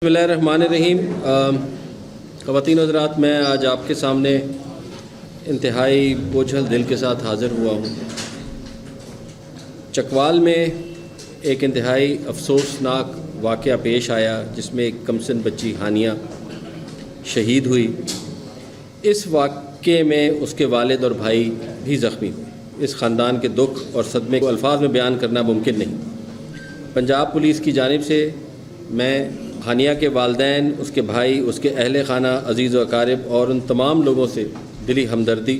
بسم اللہ الرحمن الرحیم۔ خواتین حضرات، میں آج آپ کے سامنے انتہائی بوجھل دل کے ساتھ حاضر ہوا ہوں۔ چکوال میں ایک انتہائی افسوسناک واقعہ پیش آیا جس میں ایک کمسن بچی ہانیہ شہید ہوئی۔ اس واقعے میں اس کے والد اور بھائی بھی زخمی ہوئے۔ اس خاندان کے دکھ اور صدمے کو الفاظ میں بیان کرنا ممکن نہیں۔ پنجاب پولیس کی جانب سے میں ہانیہ کے والدین، اس کے بھائی، اس کے اہل خانہ، عزیز و اقارب اور ان تمام لوگوں سے دلی ہمدردی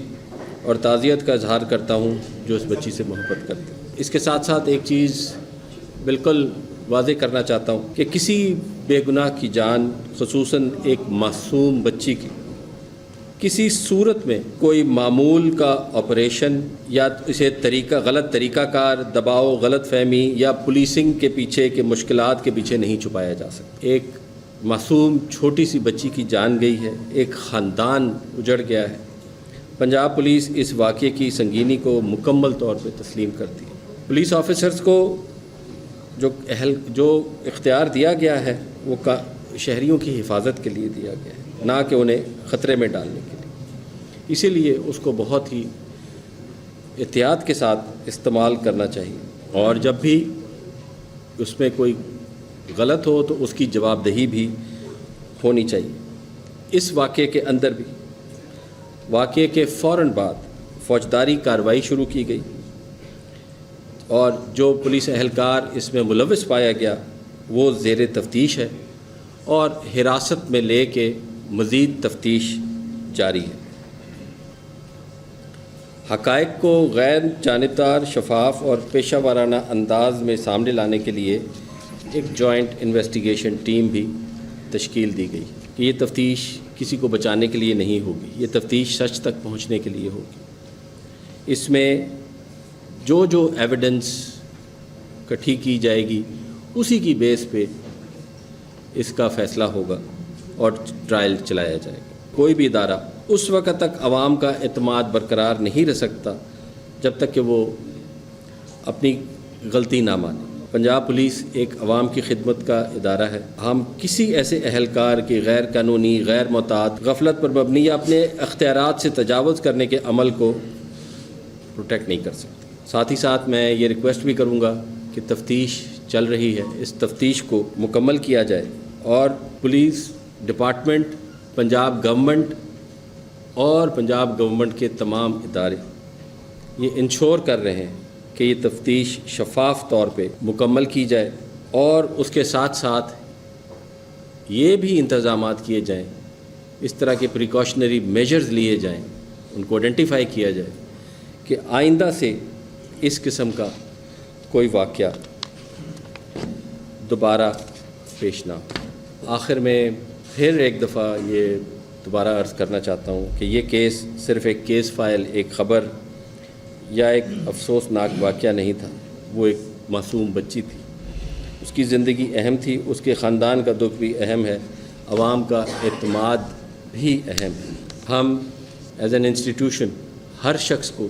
اور تعزیت کا اظہار کرتا ہوں جو اس بچی سے محبت کرتے ہیں۔ اس کے ساتھ ساتھ ایک چیز بالکل واضح کرنا چاہتا ہوں کہ کسی بے گناہ کی جان، خصوصاً ایک معصوم بچی کی، کسی صورت میں کوئی معمول کا آپریشن یا اسے غلط طریقہ کار، دباؤ، غلط فہمی یا پولیسنگ کے پیچھے کے مشکلات کے پیچھے نہیں چھپایا جا سکتا۔ ایک معصوم چھوٹی سی بچی کی جان گئی ہے، ایک خاندان اجڑ گیا ہے۔ پنجاب پولیس اس واقعے کی سنگینی کو مکمل طور پہ تسلیم کرتی ہے۔ پولیس آفیسرز کو جو اختیار دیا گیا ہے وہ شہریوں کی حفاظت کے لیے دیا گیا ہے، نہ کہ انہیں خطرے میں ڈالنے کے لیے۔ اسی لیے اس کو بہت ہی احتیاط کے ساتھ استعمال کرنا چاہیے، اور جب بھی اس میں کوئی غلط ہو تو اس کی جواب دہی بھی ہونی چاہیے۔ اس واقعے کے اندر بھی واقعے کے فوراً بعد فوجداری کارروائی شروع کی گئی، اور جو پولیس اہلکار اس میں ملوث پایا گیا وہ زیر تفتیش ہے، اور حراست میں لے کے مزید تفتیش جاری ہے۔ حقائق کو غیر جانبدار، شفاف اور پیشہ ورانہ انداز میں سامنے لانے کے لیے ایک جوائنٹ انویسٹیگیشن ٹیم بھی تشکیل دی گئی کہ یہ تفتیش کسی کو بچانے کے لیے نہیں ہوگی، یہ تفتیش سچ تک پہنچنے کے لیے ہوگی۔ اس میں جو ایویڈنس اکٹھی کی جائے گی اسی کی بیس پہ اس کا فیصلہ ہوگا اور ٹرائل چلایا جائے گا۔ کوئی بھی ادارہ اس وقت تک عوام کا اعتماد برقرار نہیں رہ سکتا جب تک کہ وہ اپنی غلطی نہ مانے۔ پنجاب پولیس ایک عوام کی خدمت کا ادارہ ہے۔ ہم کسی ایسے اہلکار کے غیر قانونی، غیر معتاد، غفلت پر مبنی یا اپنے اختیارات سے تجاوز کرنے کے عمل کو پروٹیکٹ نہیں کر سکتے۔ ساتھ ہی ساتھ میں یہ ریکویسٹ بھی کروں گا کہ تفتیش چل رہی ہے، اس تفتیش کو مکمل کیا جائے، اور پولیس ڈپارٹمنٹ، پنجاب گورنمنٹ اور پنجاب گورنمنٹ کے تمام ادارے یہ انشور کر رہے ہیں کہ یہ تفتیش شفاف طور پہ مکمل کی جائے، اور اس کے ساتھ ساتھ یہ بھی انتظامات کیے جائیں، اس طرح کے پریکاشنری میجرز لیے جائیں، ان کو آئیڈینٹیفائی کیا جائے کہ آئندہ سے اس قسم کا کوئی واقعہ دوبارہ پیش نہ ہو۔ آخر میں پھر ایک دفعہ یہ دوبارہ عرض کرنا چاہتا ہوں کہ یہ کیس صرف ایک کیس فائل، ایک خبر یا ایک افسوسناک واقعہ نہیں تھا، وہ ایک معصوم بچی تھی۔ اس کی زندگی اہم تھی، اس کے خاندان کا دکھ بھی اہم ہے، عوام کا اعتماد بھی اہم ہے۔ ہم ایز این انسٹیٹیوشن ہر شخص کو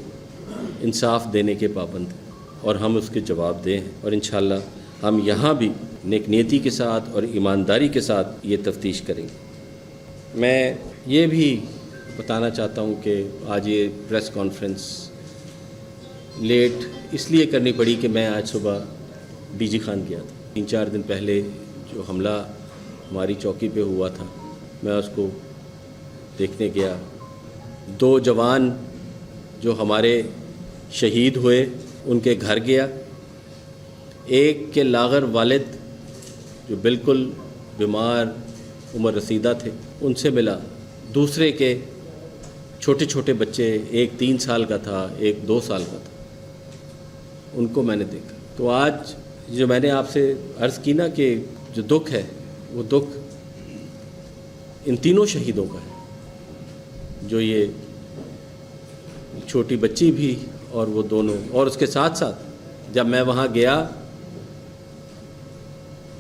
انصاف دینے کے پابند ہیں، اور ہم اس کے جواب دیں ہیں، اور انشاءاللہ ہم یہاں بھی نیک نیتی کے ساتھ اور ایمانداری کے ساتھ یہ تفتیش کریں گے۔ میں یہ بھی بتانا چاہتا ہوں کہ آج یہ پریس کانفرنس لیٹ اس لیے کرنی پڑی کہ میں آج صبح ڈی جی خان گیا تھا۔ 3-4 دن پہلے جو حملہ ہماری چوکی پہ ہوا تھا، میں اس کو دیکھنے گیا۔ 2 جوان جو ہمارے شہید ہوئے ان کے گھر گیا، ایک کے لاغر والد جو بالکل بیمار عمر رسیدہ تھے ان سے ملا، دوسرے کے چھوٹے چھوٹے بچے، ایک 3 سال کا تھا، ایک 2 سال کا تھا، ان کو میں نے دیکھا۔ تو آج جو میں نے آپ سے عرض کی نا کہ جو دکھ ہے وہ دکھ ان تینوں شہیدوں کا ہے، جو یہ چھوٹی بچی بھی اور وہ دونوں، اور اس کے ساتھ ساتھ جب میں وہاں گیا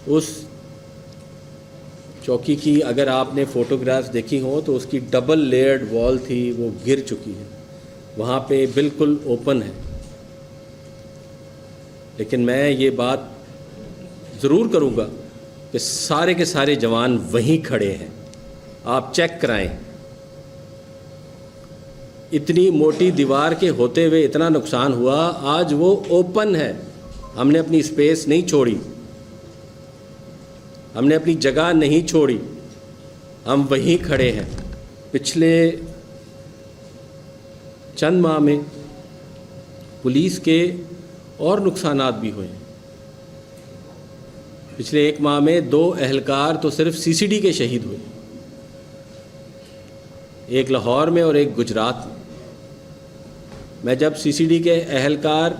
اس چوکی کی، اگر آپ نے فوٹوگرافز دیکھی ہوں تو اس کی ڈبل لیئرڈ وال تھی، وہ گر چکی ہے، وہاں پہ بالکل اوپن ہے۔ لیکن میں یہ بات ضرور کروں گا کہ سارے کے سارے جوان وہیں کھڑے ہیں. آپ چیک کرائیں. اتنی موٹی دیوار کے ہوتے ہوئے اتنا نقصان ہوا, آج وہ اوپن ہے. ہم نے اپنی اسپیس نہیں چھوڑی, ہم نے اپنی جگہ نہیں چھوڑی, ہم وہیں کھڑے ہیں. پچھلے چند ماہ میں پولیس کے اور نقصانات بھی ہوئے. پچھلے ایک ماہ میں 2 اہلکار تو صرف CCD کے شہید ہوئے, ایک لاہور میں اور ایک گجرات میں. میں جب CCD کے اہلکار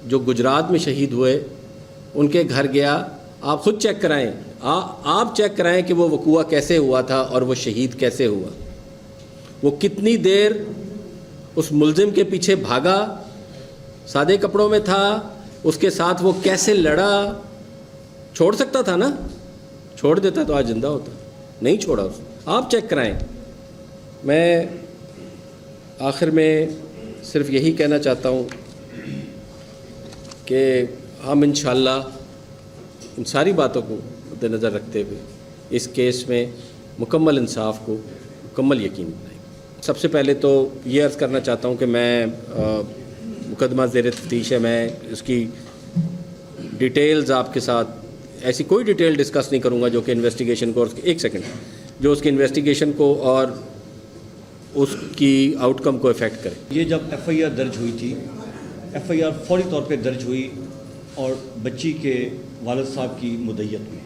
جو گجرات میں شہید ہوئے ان کے گھر گیا, آپ خود چیک کرائیں, آپ چیک کرائیں کہ وہ وقوعہ کیسے ہوا تھا اور وہ شہید کیسے ہوا. وہ کتنی دیر اس ملزم کے پیچھے بھاگا, سادے کپڑوں میں تھا, اس کے ساتھ وہ کیسے لڑا. چھوڑ سکتا تھا نا, چھوڑ دیتا تو آج زندہ ہوتا, نہیں چھوڑا اس. آپ چیک کرائیں. میں آخر میں صرف یہی کہنا چاہتا ہوں کہ ہم انشاءاللہ ان ساری باتوں کو مد نظر رکھتے ہوئے اس کیس میں مکمل انصاف کو مکمل یقین بنائیں. سب سے پہلے تو یہ عرض کرنا چاہتا ہوں کہ میں مقدمہ زیر تفتیش ہے, میں اس کی ڈیٹیلز آپ کے ساتھ ایسی کوئی ڈیٹیل ڈسکس نہیں کروں گا جو کہ انویسٹیگیشن کو, ایک سیکنڈ, جو اس کی انویسٹیگیشن کو اور اس کی آؤٹ کم کو افیکٹ کرے. یہ جب FIR درج ہوئی تھی, FIR فوری طور پہ درج ہوئی اور بچی کے والد صاحب کی مدعیت میں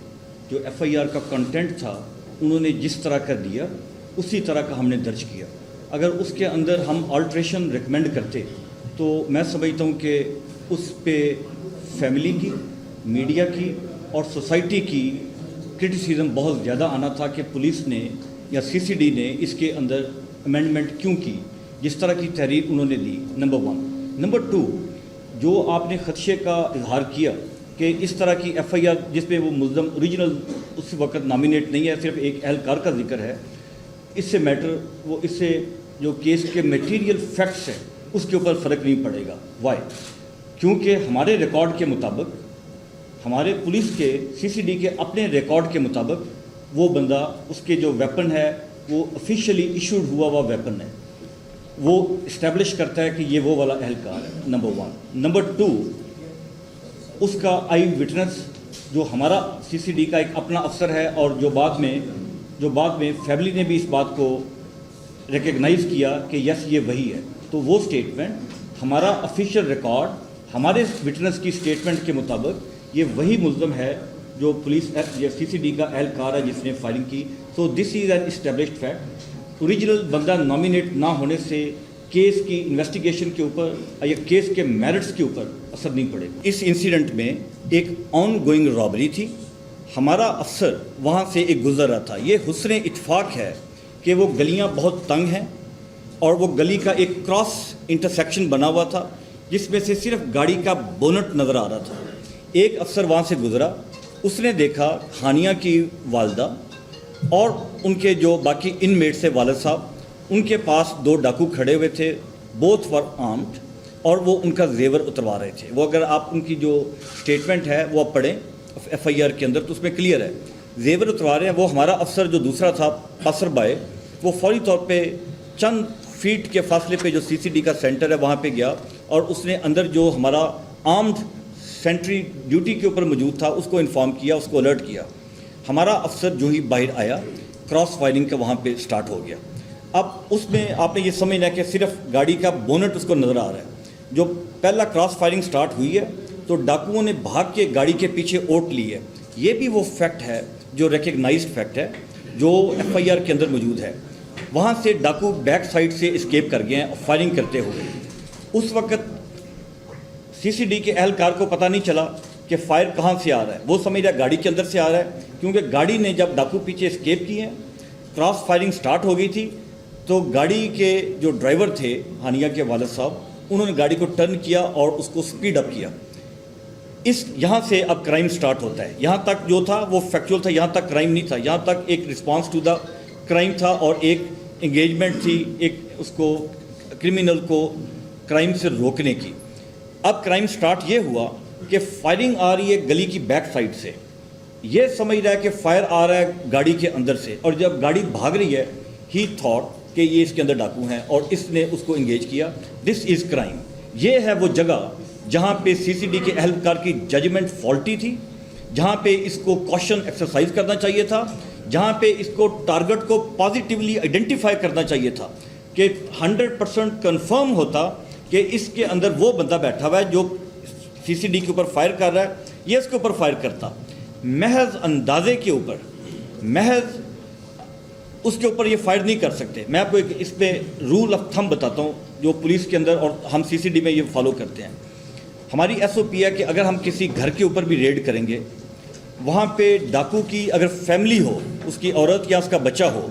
جو FIR کا کنٹینٹ تھا انہوں نے جس طرح کر دیا اسی طرح کا ہم نے درج کیا. اگر اس کے اندر ہم آلٹریشن ریکمینڈ کرتے تو میں سمجھتا ہوں کہ اس پہ فیملی کی, میڈیا کی اور سوسائٹی کی کرٹیسزم بہت زیادہ آنا تھا کہ پولیس نے یا CCD نے اس کے اندر امینڈمنٹ کیوں کی, جس طرح کی تحریر انہوں نے دی. نمبر 1. نمبر 2, جو آپ نے خدشے کا اظہار کیا کہ اس طرح کی FIR جس میں وہ ملزم اوریجنل اس وقت نامینیٹ نہیں ہے, صرف ایک اہلکار کا ذکر ہے, اس سے میٹر وہ اس سے جو کیس کے میٹیریل فیکٹس ہیں اس کے اوپر فرق نہیں پڑے گا. وائی؟ کیونکہ ہمارے ریکارڈ کے مطابق, ہمارے پولیس کے CCD کے اپنے ریکارڈ کے مطابق وہ بندہ, اس کے جو ویپن ہے وہ آفیشیلی ایشوڈ ہوا ہوا ویپن ہے, وہ اسٹیبلش کرتا ہے کہ یہ وہ والا اہلکار ہے. نمبر 1. نمبر 2, اس کا آئی وٹنس جو ہمارا CCD کا ایک اپنا افسر ہے اور جو بعد میں فیملی نے بھی اس بات کو ریکگنائز کیا کہ یس یہ وہی ہے, تو وہ اسٹیٹمنٹ ہمارا آفیشیل ریکارڈ ہمارے وٹنس کی اسٹیٹمنٹ کے مطابق یہ وہی ملزم ہے جو پولیس یا CCD کا اہلکار ہے جس نے فائرنگ کی. So this is an established fact. Original بندہ نامینیٹ نہ ہونے سے کیس کی انویسٹیگیشن کے اوپر یا کیس کے میرٹس کے اوپر اثر نہیں پڑے گا. اس انسیڈنٹ میں ایک آن گوئنگ رابری تھی, ہمارا افسر وہاں سے ایک گزر رہا تھا. یہ حسن اتفاق ہے کہ وہ گلیاں بہت تنگ ہیں اور وہ گلی کا ایک کراس انٹرسیکشن بنا ہوا تھا جس میں سے صرف گاڑی کا بونٹ نظر آ رہا تھا. ایک افسر وہاں سے گزرا, اس نے دیکھا ہانیہ کی والدہ اور ان کے جو باقی ان میٹ سے والد صاحب, ان کے پاس 2 ڈاکو کھڑے ہوئے تھے, بوتھ ور آرمڈ, اور وہ ان کا زیور اتروا رہے تھے. وہ اگر آپ ان کی جو اسٹیٹمنٹ ہے وہ آپ پڑھیں FIR کے اندر تو اس میں کلیئر ہے, زیور اتروا رہے ہیں. وہ ہمارا افسر جو دوسرا تھا پاسر بائے, وہ فوری طور پہ چند فیٹ کے فاصلے پہ جو CCD کا سینٹر ہے وہاں پہ گیا اور اس نے اندر جو ہمارا آرمڈ سینٹری ڈیوٹی کے اوپر موجود تھا اس کو انفارم کیا, اس کو الرٹ کیا. ہمارا افسر جو ہی باہر آیا کراس فائرنگ کا وہاں پہ سٹارٹ ہو گیا. اب اس میں آپ نے یہ سمجھنا ہے کہ صرف گاڑی کا بونٹ اس کو نظر آ رہا ہے. جو پہلا کراس فائرنگ سٹارٹ ہوئی ہے تو ڈاکوؤں نے بھاگ کے گاڑی کے پیچھے اوٹ لی ہے. یہ بھی وہ فیکٹ ہے جو ریکگنائزڈ فیکٹ ہے جو FIR کے اندر موجود ہے. وہاں سے ڈاکو بیک سائڈ سے اسکیپ کر گئے ہیں فائرنگ کرتے ہوئے. اس وقت CCD کے اہلکار کو پتہ نہیں چلا کہ فائر کہاں سے آ رہا ہے. وہ سمجھ رہا گاڑی کے اندر سے آ رہا ہے کیونکہ گاڑی نے جب ڈاکو پیچھے اسکیپ کی ہیں, کراس فائرنگ سٹارٹ ہو گئی تھی, تو گاڑی کے جو ڈرائیور تھے ہانیہ کے والد صاحب, انہوں نے گاڑی کو ٹرن کیا اور اس کو سپیڈ اپ کیا. یہاں سے اب کرائم سٹارٹ ہوتا ہے. یہاں تک جو تھا وہ فیکچوئل تھا, یہاں تک کرائم نہیں تھا, یہاں تک ایک رسپانس ٹو دا کرائم تھا اور ایک انگیجمنٹ تھی ایک اس کو کرمنل کو کرائم سے روکنے کی. اب کرائم سٹارٹ یہ ہوا کہ فائرنگ آ رہی ہے گلی کی بیک سائڈ سے, یہ سمجھ رہا ہے کہ فائر آ رہا ہے گاڑی کے اندر سے, اور جب گاڑی بھاگ رہی ہے ہی تھاٹ کہ یہ اس کے اندر ڈاکو ہیں اور اس نے اس کو انگیج کیا. دس از کرائم. یہ ہے وہ جگہ جہاں پہ سی سی ڈی کے اہلکار کی ججمنٹ فالٹی تھی, جہاں پہ اس کو کوشن ایکسرسائز کرنا چاہیے تھا, جہاں پہ اس کو ٹارگٹ کو پازیٹیولی آئیڈینٹیفائی کرنا چاہیے تھا کہ 100% کنفرم ہوتا کہ اس کے اندر وہ بندہ بیٹھا ہوا ہے جو سی سی ڈی کے اوپر فائر کر رہا ہے, یہ اس کے اوپر فائر کرتا. محض اندازے کے اوپر, محض اس کے اوپر یہ فائر نہیں کر سکتے. میں آپ کو ایک اس پہ رول آف تھم بتاتا ہوں جو پولیس کے اندر اور ہم سی سی ڈی میں یہ فالو کرتے ہیں. ہماری ایس او پی ہے کہ اگر ہم کسی گھر کے اوپر بھی ریڈ کریں گے, وہاں پہ ڈاکو کی اگر فیملی ہو, اس کی عورت یا اس کا بچہ ہو,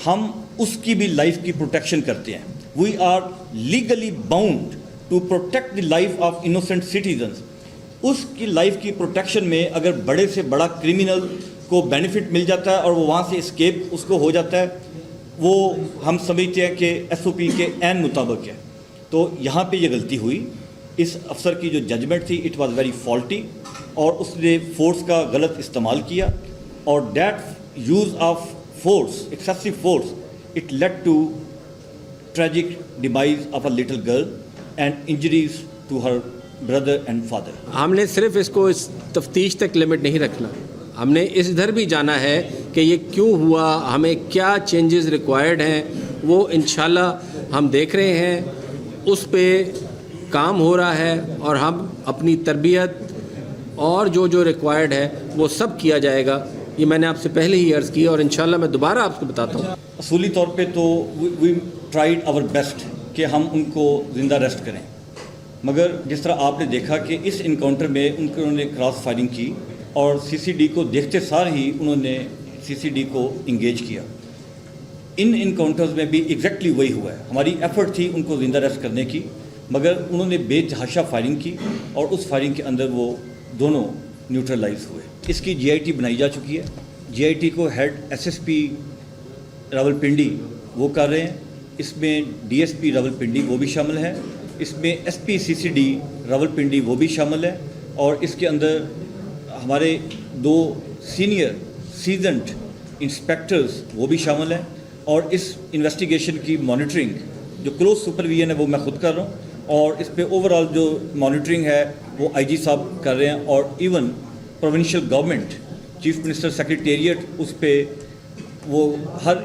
ہم اس کی بھی لائف کی پروٹیکشن کرتے ہیں. We are legally bound to protect the life of innocent citizens. اس کی لائف کی پروٹیکشن میں اگر بڑے سے بڑا کرمنل کو بینیفٹ مل جاتا ہے اور وہ وہاں سے اسکیپ اس کو ہو جاتا ہے, وہ ہم سمجھتے ہیں کہ ایس او پی کے عین مطابق ہے. تو یہاں پہ یہ غلطی ہوئی. اس افسر کی جو ججمنٹ تھی اٹ واز ویری فالٹی, اور اس نے فورس کا غلط استعمال کیا, اور that use of force, excessive force, it lead to tragic demise of a little girl and injuries to her brother and father. ہم نے صرف اس کو اس تفتیش تک لمٹ نہیں رکھنا, ہم نے اس ادھر بھی جانا ہے کہ یہ کیوں ہوا, ہمیں کیا چینجز ریکوائرڈ ہیں, وہ انشاءاللہ ہم دیکھ رہے ہیں, اس پہ کام ہو رہا ہے, اور ہم اپنی تربیت اور جو ریکوائرڈ ہے وہ سب کیا جائے گا. یہ میں نے آپ سے پہلے ہی عرض کیا اور انشاءاللہ میں دوبارہ آپ کو بتاتا ہوں. اصولی طور پہ تو وی ٹرائیڈ آور بیسٹ کہ ہم ان کو زندہ ریسٹ کریں, مگر جس طرح آپ نے دیکھا کہ اس انکاؤنٹر میں انہوں نے کراس فائرنگ کی اور سی سی ڈی کو دیکھتے سار ہی انہوں نے سی سی ڈی کو انگیج کیا. ان انکاؤنٹرز میں بھی ایگزیکٹلی وہی ہوا ہے. ہماری ایفرٹ تھی ان کو زندہ ریسٹ کرنے کی, مگر انہوں نے بے تحاشا فائرنگ کی اور اس فائرنگ کے اندر وہ دونوں نیوٹرلائز ہوئے. اس کی جی آئی ٹی بنائی جا چکی ہے. جی آئی ٹی کو had S S P Rawalpindi وہ کر رہے ہیں, اس میں ڈی ایس پی راولپنڈی وہ بھی شامل ہے, اس میں ایس پی سی سی ڈی راولپنڈی وہ بھی شامل ہے, اور اس کے اندر ہمارے 2 سینئر سیزنڈ انسپیکٹرز وہ بھی شامل ہیں. اور اس انویسٹیگیشن کی مانیٹرنگ جو کلوز سپرویژن ہے وہ میں خود کر رہا ہوں, اور اس پہ اوور آل جو مانیٹرنگ ہے وہ آئی جی صاحب کر رہے ہیں, اور even provincial government chief minister secretariat اس پہ وہ ہر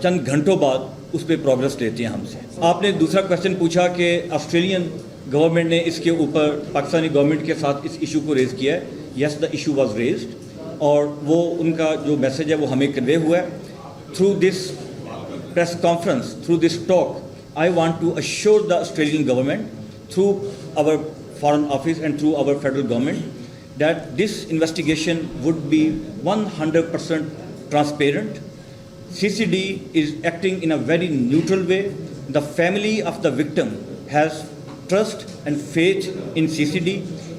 چند گھنٹوں بعد اس پہ پروگرس لیتے ہیں ہم سے. آپ نے دوسرا کویشچن پوچھا کہ آسٹریلین گورنمنٹ نے اس کے اوپر پاکستانی گورنمنٹ کے ساتھ اس ایشو کو ریز کیا ہے. یس, دا ایشو واز ریزڈ, اور وہ ان کا جو میسج ہے وہ ہمیں کنوے ہوا ہے. Through this press conference, through this talk, I want to assure the Australian government, through our Foreign Office and through our federal government, that this investigation would be 100% transparent. CCD is acting in a very neutral way. The family of the victim has trust and faith in CCD,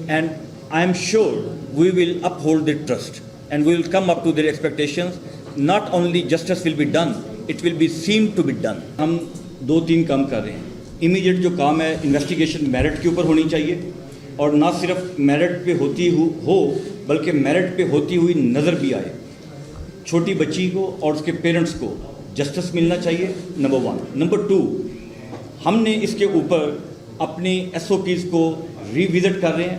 and I am sure we will uphold their trust and we will come up to their expectations. Not only justice will be done, it will be seen to be done. ہم 2-3 کام کر رہے ہیں. Immediate جو کام ہے investigation merit کے اوپر ہونی چاہیے, اور نہ صرف میرٹ پہ ہوتی ہو بلکہ میرٹ پہ ہوتی ہوئی نظر بھی آئے. چھوٹی بچی کو اور اس کے پیرنٹس کو جسٹس ملنا چاہیے, نمبر 1. نمبر 2, ہم نے اس کے اوپر اپنی ایس او پیز کو ریوزٹ کر رہے ہیں.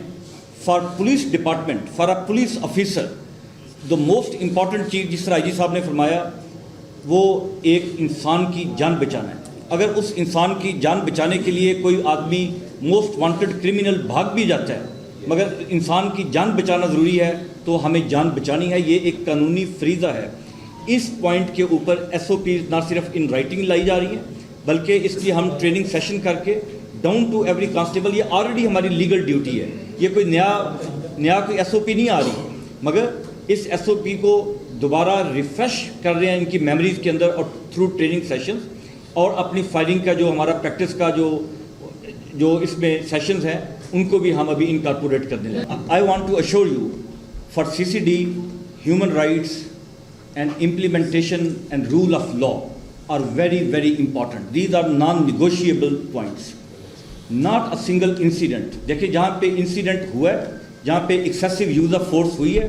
For police department, for a police officer, the most important چیز جس طرح آئی جی صاحب نے فرمایا وہ ایک انسان کی جان بچانا ہے. اگر اس انسان کی جان بچانے کے لیے کوئی آدمی موسٹ وانٹڈ کرمنل بھاگ بھی جاتا ہے, مگر انسان کی جان بچانا ضروری ہے تو ہمیں جان بچانی ہے. یہ ایک قانونی فریضہ ہے. اس پوائنٹ کے اوپر ایس او پیز نہ صرف ان رائٹنگ لائی جا رہی ہیں بلکہ اس کی ہم ٹریننگ سیشن کر کے ڈاؤن ٹو ایوری کانسٹیبل, یہ آلریڈی ہماری لیگل ڈیوٹی ہے. یہ کوئی نیا کوئی ایس او پی نہیں آ رہی, مگر اس ایس او پی کو دوبارہ ریفریش کر رہے ہیں ان کی میموریز کے اندر, اور تھرو ٹریننگ سیشنز, اور اپنی فائرنگ کا جو ہمارا پریکٹس کا جو اس میں سیشنز ہیں ان کو بھی ہم ابھی انکارپوریٹ کرنے لگے. I want to assure you, for C C D, human rights and implementation and rule of law are very very important. These are non negotiable points. Not a single incident. دیکھیے جہاں پہ incident ہوا ہے, جہاں پہ excessive use of force ہوئی ہے,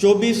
24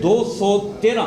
213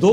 2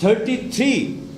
33